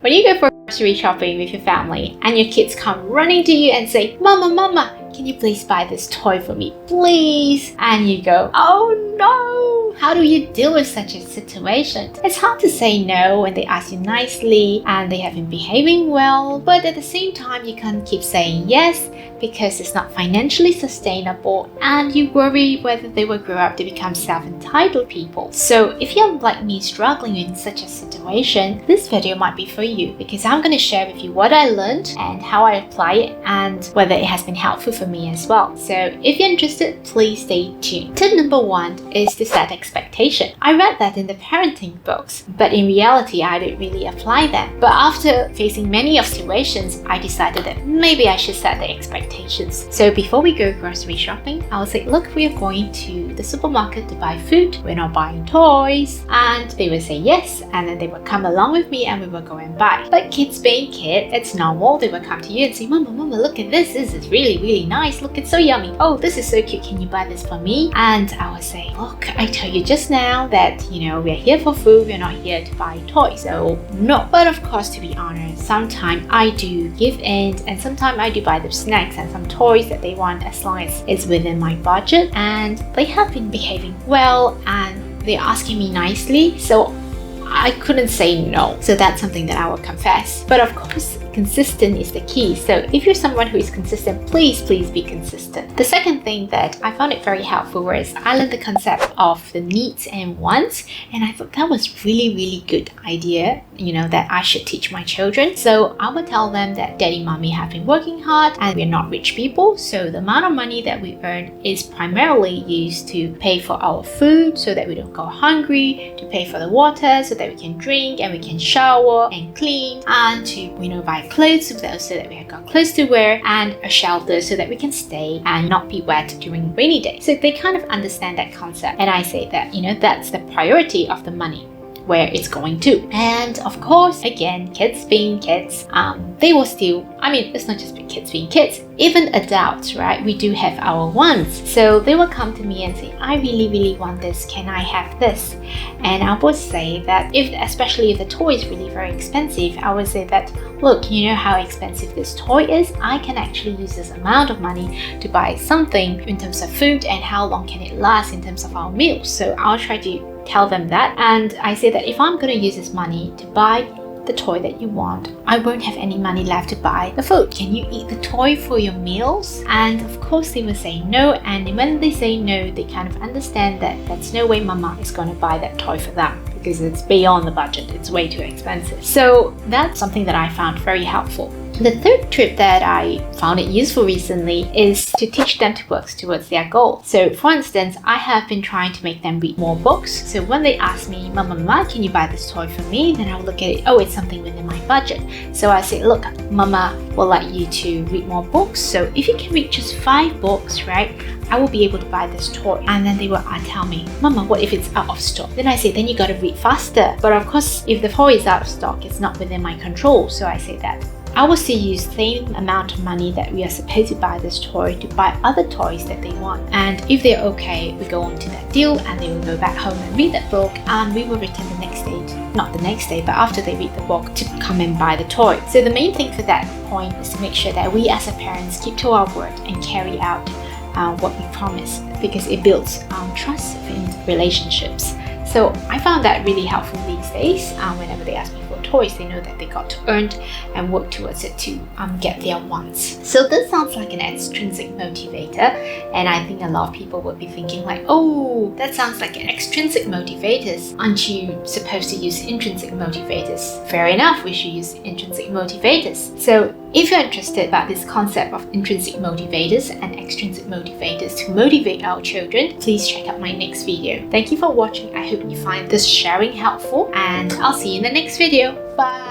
When you go for grocery shopping with your family and your kids come running to you and say, Mama, Mama, can you please buy this toy for me, please? And you go, oh no! How do you deal with such a situation? It's hard to say no when they ask you nicely and they have been behaving well, but at the same time you can't keep saying yes because it's not financially sustainable and you worry whether they will grow up to become self-entitled people. So if you're like me struggling in such a situation, this video might be for you because I'm going to share with you what I learned and how I apply it and whether it has been helpful for me as well. So if you're interested, please stay tuned. Tip number 1 is to set expectation. I read that in the parenting books, but in reality I didn't really apply that. But after facing many situations, I decided that maybe I should set the expectations. So before we go grocery shopping, I will say, look, we are going to the supermarket to buy food. We're not buying toys. And they would say yes, and then they would come along with me and we will go and buy. But kids being kids, it's normal. They will come to you and say, Mama, Mama, look at this. This is really, really nice. Look, it's so yummy. Oh, this is so cute. Can you buy this for me? And I will say, look, I told you just now that, we're here for food. We're not here to buy toys. So no. But of course, to be honest, sometimes I do give in and sometimes I do buy them snacks and some toys that they want as long as it's within my budget, and they have been behaving well and they're asking me nicely, so I couldn't say no. So that's something that I will confess. But of course, consistent is the key. So if you're someone who is consistent, please be consistent. The second thing that I found it very helpful was I learned the concept of the needs and wants, and I thought that was really good idea, that I should teach my children. So I would tell them that Daddy, Mommy have been working hard and we're not rich people, so the amount of money that we earn is primarily used to pay for our food so that we don't go hungry, to pay for the water so that we can drink and we can shower and clean, and to buy clothes so that we have got clothes to wear, and a shelter so that we can stay and not be wet during rainy days. So they kind of understand that concept, and I say that that's the priority of the money, where it's going to. And of course, again, kids being kids, they will still, it's not just kids being kids, even adults, right? We do have our wants. So they will come to me and say, I really want this, can I have this? And I would say that especially if the toy is really very expensive, I would say that, look, you know how expensive this toy is? I can actually use this amount of money to buy something in terms of food, and how long can it last in terms of our meals? So I'll try to tell them that, and I say that if I'm going to use this money to buy the toy that you want, I won't have any money left to buy the food. Can you eat the toy for your meals? And of course they will say no, and when they say no, they kind of understand that that's no way Mama is going to buy that toy for them because it's beyond the budget, it's way too expensive. So that's something that I found very helpful. The third tip that I found it useful recently is to teach them to work towards their goal. So for instance, I have been trying to make them read more books. So when they ask me, Mama, can you buy this toy for me? Then I'll look at it, it's something within my budget. So I say, look, Mama will like you to read more books. So if you can read just 5 books, right, I will be able to buy this toy. And then they will tell me, Mama, what if it's out of stock? Then I say, then you got to read faster. But of course, if the toy is out of stock, it's not within my control. So I say that I will still use the same amount of money that we are supposed to buy this toy to buy other toys that they want. And if they're okay, we go on to that deal and they will go back home and read that book, and we will return the next day, not the next day, but after they read the book, to come and buy the toy. So the main thing for that point is to make sure that we as a parents keep to our word and carry out what we promise, because it builds trust in relationships. So I found that really helpful these days. Whenever they ask me for toys, they know that they got to earn and work towards it to get their wants. So this sounds like an extrinsic motivator, and I think a lot of people would be thinking like, oh, that sounds like an extrinsic motivators. Aren't you supposed to use intrinsic motivators? Fair enough, we should use intrinsic motivators. So if you're interested about this concept of intrinsic motivators and extrinsic motivators to motivate our children, please check out my next video. Thank you for watching. I hope you find this sharing helpful, and I'll see you in the next video. Bye!